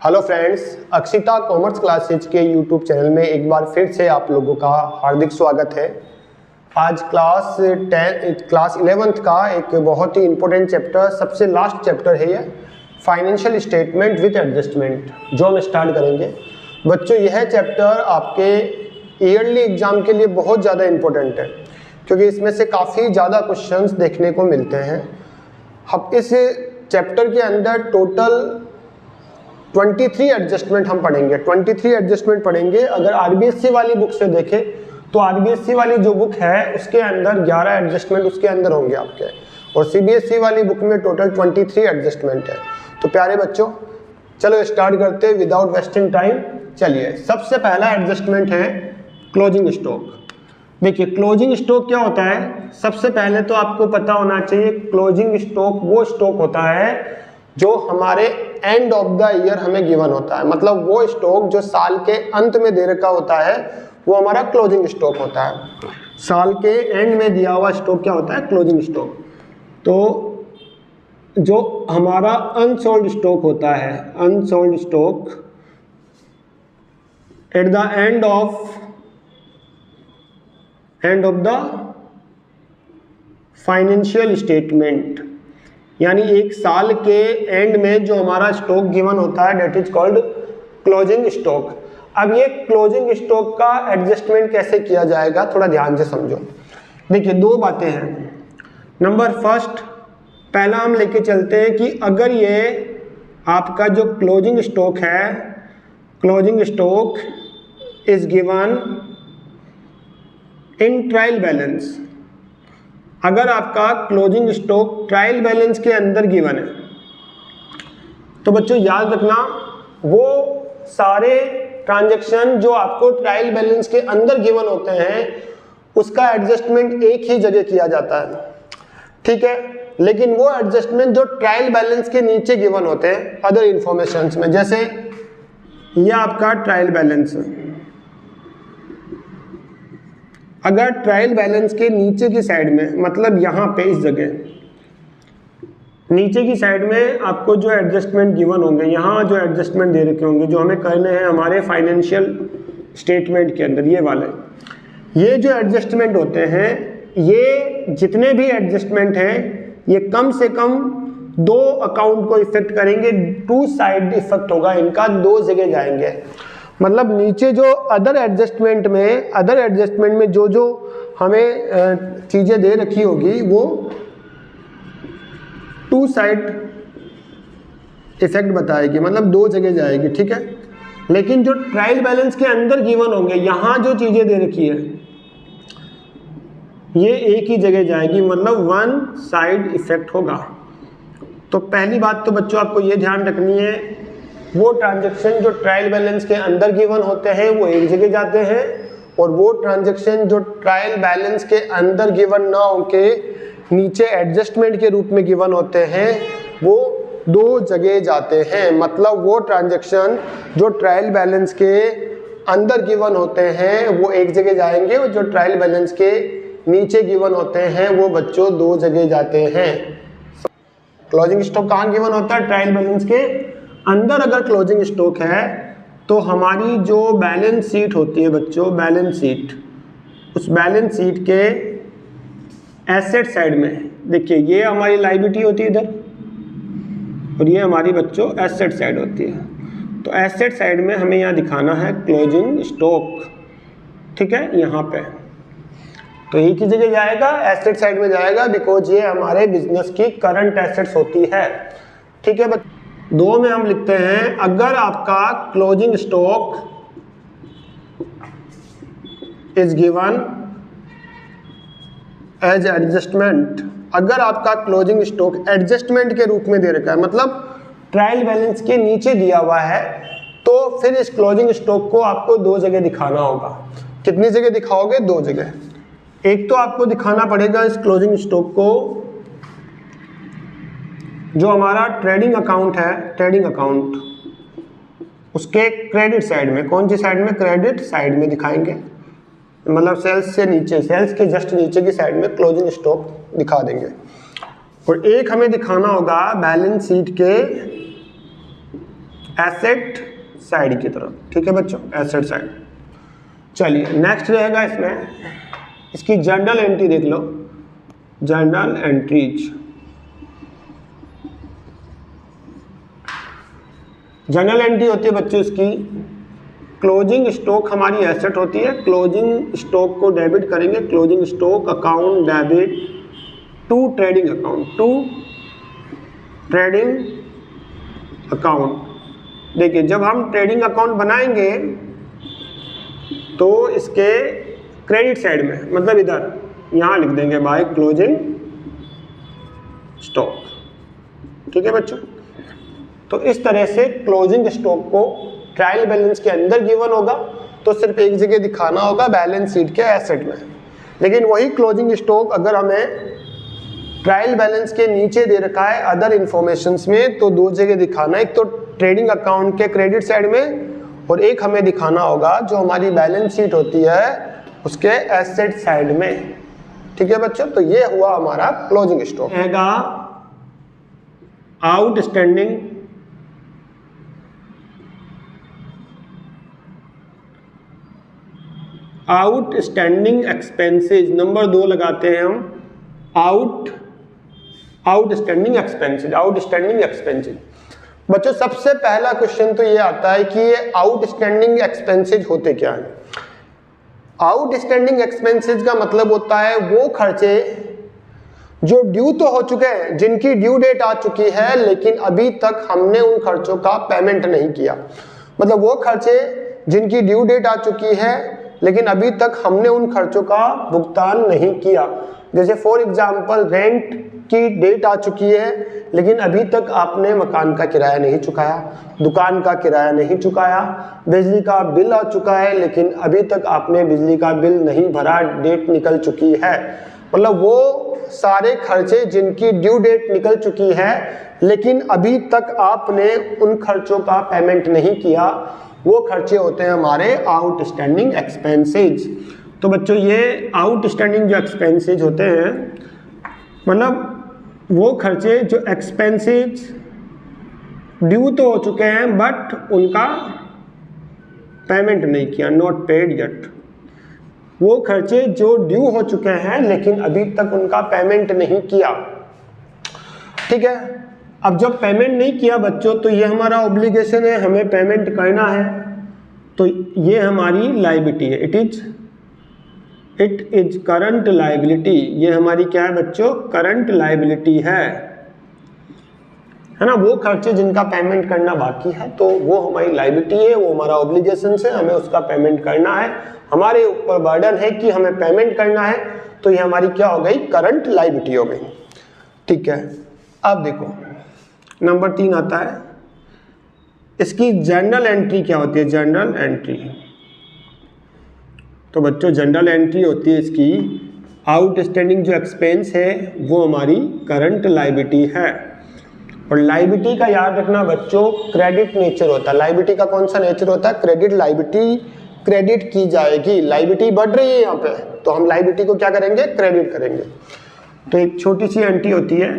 Hello friends, Akshita commerce classes के YouTube channel में एक बार फिर से आप लोगों का हार्दिक स्वागत है। आज क्लास 11th का एक बहुत ही इम्पोर्टेंट चैप्टर, सबसे लास्ट चैप्टर है ये, फाइनेंशियल स्टेटमेंट विद एडजस्टमेंट, जो हम स्टार्ट करेंगे। बच्चों, यह चैप्टर आपके ईयरली एग्जाम के लिए बहुत ज़्यादा इम्पोर्टेंट है, क्योंकि इसमें से काफ़ी ज़्यादा क्वेश्चंस देखने को मिलते हैं। अब इस चैप्टर के अंदर टोटल 23 एडजस्टमेंट हम पढ़ेंगे। 23 एडजस्टमेंट पढ़ेंगे। अगर आरबीएससी वाली बुक से देखें तो आरबीएससी वाली जो बुक है उसके अंदर 11 एडजस्टमेंट उसके अंदर होंगे आपके, और सीबीएसई वाली बुक में टोटल 23 एडजस्टमेंट है। तो प्यारे बच्चों, चलो स्टार्ट करते हैं विदाउट वेस्टिंग टाइम। चलिए, सबसे पहला एडजस्टमेंट है क्लोजिंग स्टॉक। देखिए, क्लोजिंग स्टॉक क्या होता है? सबसे पहले तो आपको पता होना चाहिए, क्लोजिंग स्टॉक वो स्टॉक होता है जो हमारे एंड ऑफ द ईयर हमें गिवन होता है। मतलब वो स्टॉक जो साल के अंत में दे रखा होता है वो हमारा क्लोजिंग स्टॉक होता है। साल के एंड में दिया हुआ स्टॉक क्या होता है? Closing stock. तो जो हमारा अनसोल्ड स्टॉक होता है, unsold stock at the end of the financial statement, यानी एक साल के एंड में जो हमारा स्टॉक गिवन होता है, that is called closing stock. अब ये क्लोजिंग स्टॉक का एडजस्टमेंट कैसे किया जाएगा, थोड़ा ध्यान से समझो। देखिए, दो बातें हैं। नंबर फर्स्ट, पहला हम लेके चलते हैं कि अगर ये आपका जो क्लोजिंग स्टॉक है, closing stock is given in trial balance, अगर आपका क्लोजिंग स्टॉक ट्रायल बैलेंस के अंदर गिवन है, तो बच्चों याद रखना, वो सारे ट्रांजैक्शन जो आपको ट्रायल बैलेंस के अंदर गिवन होते हैं उसका एडजस्टमेंट एक ही जगह किया जाता है, ठीक है। लेकिन वो एडजस्टमेंट जो ट्रायल बैलेंस के नीचे गिवन होते हैं अदर इंफॉर्मेशंस में, जैसे ये आपका ट्रायल बैलेंस है, अगर ट्रायल बैलेंस के नीचे की साइड में, मतलब यहाँ पे इस जगह नीचे की साइड में आपको जो एडजस्टमेंट गिवन होंगे, यहाँ जो एडजस्टमेंट दे रखे होंगे जो हमें करने हैं हमारे फाइनेंशियल स्टेटमेंट के अंदर, ये वाले, ये जो एडजस्टमेंट होते हैं, ये जितने भी एडजस्टमेंट हैं ये कम से कम दो अकाउंट को इफेक्ट करेंगे, टू साइड इफेक्ट होगा इनका, दो जगह जाएंगे। मतलब नीचे जो अदर एडजस्टमेंट में जो जो हमें चीज़ें दे रखी होगी वो टू साइड इफेक्ट बताएगी, मतलब दो जगह जाएगी, ठीक है। लेकिन जो ट्रायल बैलेंस के अंदर गिवन होंगे, यहाँ जो चीज़ें दे रखी है ये एक ही जगह जाएगी, मतलब वन साइड इफेक्ट होगा। तो पहली बात तो बच्चों आपको ये ध्यान रखनी है, वो ट्रांजैक्शन जो ट्रायल बैलेंस के अंदर गिवन होते हैं वो एक जगह जाते हैं, और वो ट्रांजैक्शन जो ट्रायल बैलेंस के अंदर गिवन ना होके नीचे एडजस्टमेंट के रूप में गिवन होते हैं वो दो जगह जाते हैं। मतलब वो ट्रांजैक्शन जो ट्रायल बैलेंस के अंदर गिवन होते हैं वो एक जगह जाएंगे, और जो ट्रायल बैलेंस के नीचे गिवन होते हैं वो बच्चों दो जगह जाते हैं। क्लोजिंग स्टॉक कहाँ गिवन होता है? ट्रायल बैलेंस के अंदर अगर क्लोजिंग स्टॉक है तो हमारी जो बैलेंस शीट होती है बच्चों, बैलेंस शीट, उस बैलेंस शीट के एसेट साइड में, देखिए ये हमारी लायबिलिटी होती है इधर, और ये हमारी बच्चों एसेट साइड होती है। तो एसेट साइड में हमें यहाँ दिखाना है क्लोजिंग स्टॉक, ठीक है, यहाँ पे। तो एक ही जगह जाएगा, एसेट साइड में जाएगा, बिकॉज ये हमारे बिजनेस की करंट एसेट्स होती है, ठीक है। दो में हम लिखते हैं, अगर आपका closing stock is given as adjustment, अगर आपका क्लोजिंग स्टॉक एडजस्टमेंट के रूप में दे रखा है, मतलब ट्रायल बैलेंस के नीचे दिया हुआ है, तो फिर इस क्लोजिंग स्टॉक को आपको दो जगह दिखाना होगा। कितनी जगह दिखाओगे? दो जगह। एक तो आपको दिखाना पड़ेगा इस क्लोजिंग स्टॉक को जो हमारा ट्रेडिंग अकाउंट है, ट्रेडिंग अकाउंट, उसके क्रेडिट साइड में, कौन सी साइड में? क्रेडिट साइड में दिखाएंगे, मतलब सेल्स से नीचे, सेल्स के जस्ट नीचे की साइड में क्लोजिंग स्टॉक दिखा देंगे। और एक हमें दिखाना होगा बैलेंस शीट के एसेट साइड की तरफ। ठीक है बच्चों, एसेट साइड। चलिए नेक्स्ट रहेगा इसमें, इसकी जर्नल एंट्री देख लो, जर्नल एंट्रीज। जर्नल एंट्री होती है बच्चों इसकी, क्लोजिंग स्टॉक हमारी एसेट होती है, क्लोजिंग स्टॉक को डेबिट करेंगे, closing stock account debit to trading account, to trading account. देखिए जब हम ट्रेडिंग अकाउंट बनाएंगे तो इसके क्रेडिट साइड में, मतलब इधर यहाँ लिख देंगे बाय क्लोजिंग स्टॉक। ठीक है बच्चों, तो इस तरह से क्लोजिंग स्टॉक को ट्रायल बैलेंस के अंदर गिवन होगा तो सिर्फ एक जगह दिखाना होगा, बैलेंस शीट के एसेट में। लेकिन वही क्लोजिंग स्टॉक अगर हमें ट्रायल बैलेंस के नीचे दे रखा है अदर इंफॉर्मेशंस में, तो दो जगह दिखाना है, एक तो ट्रेडिंग अकाउंट के क्रेडिट साइड में और एक हमें दिखाना होगा जो हमारी बैलेंस शीट होती है उसके एसेट साइड में। ठीक है बच्चों, तो ये हुआ हमारा क्लोजिंग स्टॉक। रहेगा आउटस्टैंडिंग आउटस्टैंडिंग एक्सपेंसेस, नंबर 2 लगाते हैं हम, आउटस्टैंडिंग एक्सपेंसेस, आउटस्टैंडिंग एक्सपेंसेस। बच्चों सबसे पहला क्वेश्चन तो ये आता है कि ये आउटस्टैंडिंग एक्सपेंसेस होते क्या हैं। आउटस्टैंडिंग एक्सपेंसेस का मतलब होता है वो खर्चे जो ड्यू तो हो चुके हैं, जिनकी ड्यू डेट आ चुकी है लेकिन अभी तक हमने उन खर्चों का पेमेंट नहीं किया। मतलब वो खर्चे जिनकी ड्यू डेट आ चुकी है लेकिन अभी तक हमने उन खर्चों का भुगतान नहीं किया। जैसे फॉर एग्जांपल रेंट की डेट आ चुकी है लेकिन अभी तक आपने मकान का किराया नहीं चुकाया, दुकान का किराया नहीं चुकाया, बिजली का बिल आ चुका है लेकिन अभी तक आपने बिजली का बिल नहीं भरा, डेट निकल चुकी है। मतलब वो सारे खर्चे जिनकी ड्यू डेट निकल चुकी है लेकिन अभी तक आपने उन खर्चों का पेमेंट नहीं किया, वो खर्चे होते हैं हमारे आउटस्टैंडिंग एक्सपेंसेस। तो बच्चों ये आउटस्टैंडिंग जो एक्सपेंसेस होते हैं, मतलब वो खर्चे जो एक्सपेंसेस ड्यू तो हो चुके हैं बट उनका पेमेंट नहीं किया, नॉट पेड येट। वो खर्चे जो ड्यू हो चुके हैं लेकिन अभी तक उनका पेमेंट नहीं किया। ठीक है, अब जब पेमेंट नहीं किया बच्चों तो ये हमारा ऑब्लिगेशन है, हमें पेमेंट करना है, तो ये हमारी लायबिलिटी है, इट इज करंट लायबिलिटी। ये हमारी क्या है बच्चों, करंट लायबिलिटी है ना। वो खर्चे जिनका पेमेंट करना बाकी है तो वो हमारी लायबिलिटी है, वो हमारा ऑब्लिगेशन है, हमें उसका पेमेंट करना है, हमारे ऊपर बर्डन है कि हमें पेमेंट करना है, तो ये हमारी क्या हो गई, करंट लायबिलिटी हो गई। ठीक है, अब देखो नंबर 3 आता है, इसकी जर्नल एंट्री क्या होती है, जर्नल एंट्री। तो बच्चों जनरल एंट्री होती है इसकी, आउटस्टैंडिंग जो एक्सपेंस है वो हमारी करंट लायबिलिटी है। और लायबिलिटी का याद रखना बच्चों, क्रेडिट नेचर होता है। लायबिलिटी का कौन सा नेचर होता है, क्रेडिट। लायबिलिटी क्रेडिट की जाएगी, लायबिलिटी बढ़ रही है यहाँ पे, तो हम लायबिलिटी को क्या करेंगे, क्रेडिट करेंगे। तो एक छोटी सी एंट्री होती है,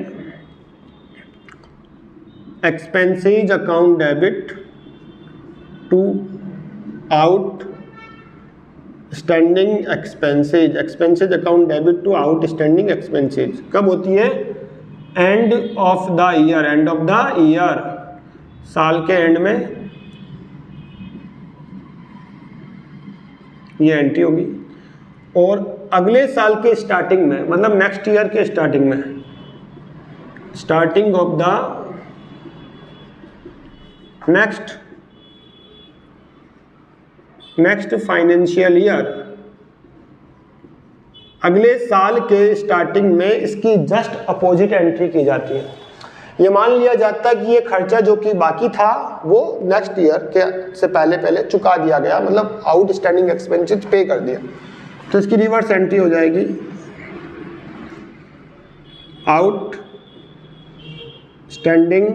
expenses account debit to outstanding expenses, expenses account debit to outstanding expenses कब होती है, end of the year, end of the year, साल के एंड में ये एंट्री होगी। और अगले साल के स्टार्टिंग में, मतलब नेक्स्ट ईयर के स्टार्टिंग में, starting of the next financial year, अगले साल के स्टार्टिंग में इसकी जस्ट अपोजिट एंट्री की जाती है। ये मान लिया जाता है कि ये खर्चा जो कि बाकी था वो नेक्स्ट ईयर के से पहले चुका दिया गया, मतलब आउटस्टैंडिंग एक्सपेंसेस पे कर दिया, तो इसकी रिवर्स एंट्री हो जाएगी, outstanding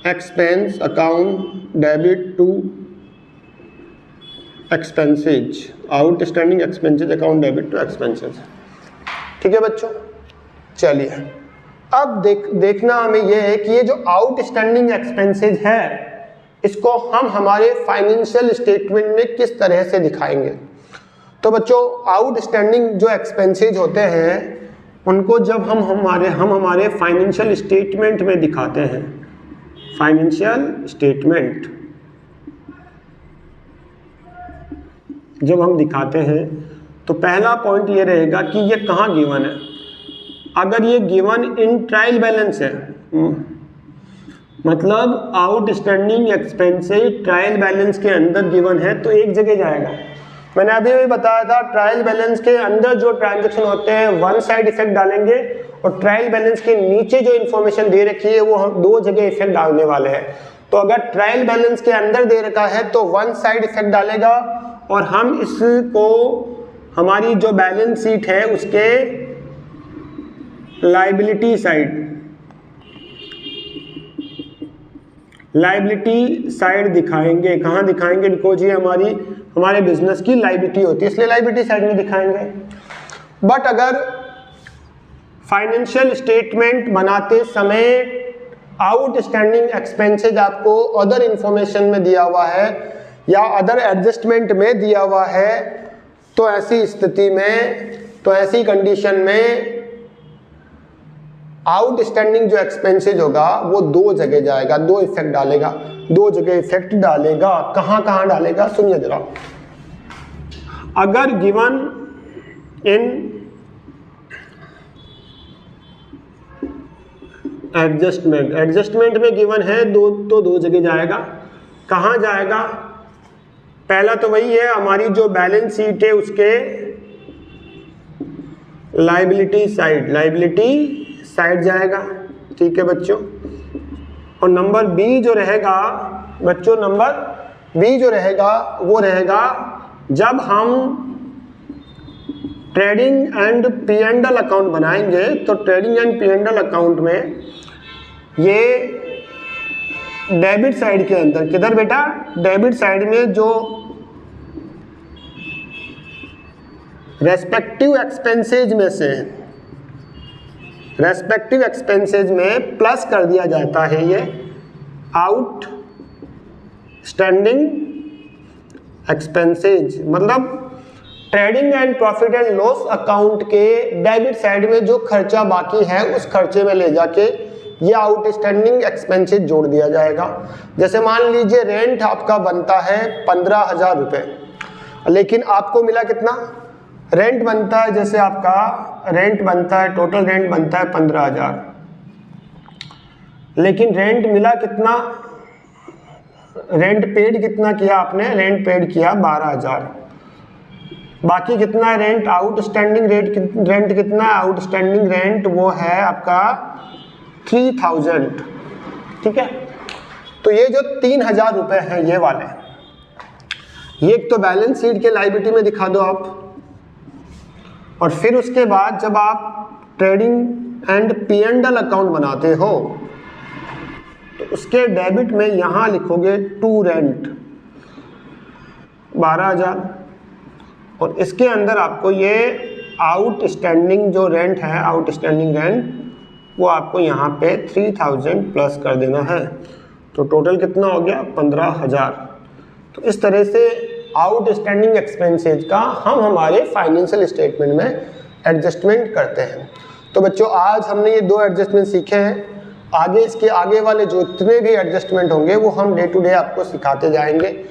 expense account debit to expenses, outstanding expenses account debit to expenses. ठीक है बच्चों, चलिए अब देखना हमें ये है कि ये जो आउटस्टैंडिंग एक्सपेंसेस है इसको हम हमारे फाइनेंशियल स्टेटमेंट में किस तरह से दिखाएंगे। तो बच्चों आउटस्टैंडिंग जो एक्सपेंसेस होते हैं उनको जब हम हमारे फाइनेंशियल स्टेटमेंट में दिखाते हैं, फाइनेंशियल स्टेटमेंट जब हम दिखाते हैं तो पहला पॉइंट ये रहेगा कि ये कहाँ गिवन है। अगर ये गिवन इन ट्रायल बैलेंस है, मतलब आउटस्टैंडिंग एक्सपेंसेस ट्रायल बैलेंस के अंदर गिवन है तो एक जगह जाएगा। मैंने अभी भी बताया था ट्रायल बैलेंस के अंदर जो ट्रांजैक्शन होते हैं वन साइड इफेक्ट डालेंगे और ट्रायल बैलेंस के नीचे जो इन्फॉर्मेशन दे रखी है वो हम दो जगह इफेक्ट डालने वाले हैं। तो अगर ट्रायल बैलेंस के अंदर दे रखा है तो वन साइड इफेक्ट डालेगा और हम इसको हमारी जो बैलेंस शीट है उसके लायबिलिटी साइड दिखाएंगे। कहाँ दिखाएंगे? देखो जी हमारे बिजनेस की लायबिलिटी होती है इसलिए लायबिलिटी साइड में दिखाएंगे। बट अगर फाइनेंशियल स्टेटमेंट बनाते समय आउटस्टैंडिंग एक्सपेंसेस आपको अदर इंफॉर्मेशन में दिया हुआ है या अदर एडजस्टमेंट में दिया हुआ है तो ऐसी स्थिति में, तो ऐसी कंडीशन में आउटस्टैंडिंग जो एक्सपेंसेस होगा वो दो जगह जाएगा, दो इफेक्ट डालेगा, दो जगह इफेक्ट डालेगा। कहाँ कहाँ डालेगा सुनिए जरा। अगर गिवन इन एडजस्टमेंट में गिवन है तो दो जगह जाएगा। कहाँ जाएगा? पहला तो वही है हमारी जो बैलेंस शीट है उसके लायबिलिटी साइड जाएगा। ठीक है बच्चों। और नंबर बी जो रहेगा बच्चों, नंबर बी जो रहेगा वो रहेगा जब हम ट्रेडिंग एंड P&L अकाउंट बनाएंगे तो ट्रेडिंग एंड P&L अकाउंट में ये डेबिट साइड के अंदर, किधर बेटा? डेबिट साइड में जो रेस्पेक्टिव एक्सपेंसेज में प्लस कर दिया जाता है ये आउटस्टैंडिंग एक्सपेंसेज। मतलब trading and profit and loss account के डेबिट साइड में जो खर्चा बाकी है उस खर्चे में ले जाके ये आउटस्टैंडिंग एक्सपेंसेस जोड़ दिया जाएगा। जैसे मान लीजिए रेंट आपका बनता है 15,000 रुपये, लेकिन आपको मिला कितना? रेंट बनता है, जैसे आपका रेंट बनता है, टोटल रेंट बनता है 15,000, लेकिन रेंट मिला कितना? रेंट पेड कितना किया आपने? रेंट पेड किया 12,000। बाकी कितना है रेंट? आउटस्टैंडिंग रेंट कितना है? आउटस्टैंडिंग रेंट वो है आपका 3,000। ठीक है। तो ये जो 3,000 रुपये हैं ये वाले, ये एक तो बैलेंस शीट के लायबिलिटी में दिखा दो आप, और फिर उसके बाद जब आप ट्रेडिंग एंड P&L अकाउंट बनाते हो तो उसके डेबिट में यहाँ लिखोगे टू रेंट 12,000, और इसके अंदर आपको ये आउटस्टैंडिंग जो रेंट है, आउटस्टैंडिंग रेंट वो आपको यहाँ पे 3,000 प्लस कर देना है। तो टोटल कितना हो गया? 15,000। तो इस तरह से आउटस्टैंडिंग एक्सपेंसेस का हम हमारे फाइनेंशियल स्टेटमेंट में एडजस्टमेंट करते हैं। तो बच्चों आज हमने ये दो एडजस्टमेंट सीखे हैं। आगे इसके आगे वाले जो इतने भी एडजस्टमेंट होंगे वो हम डे टू डे आपको सिखाते जाएंगे।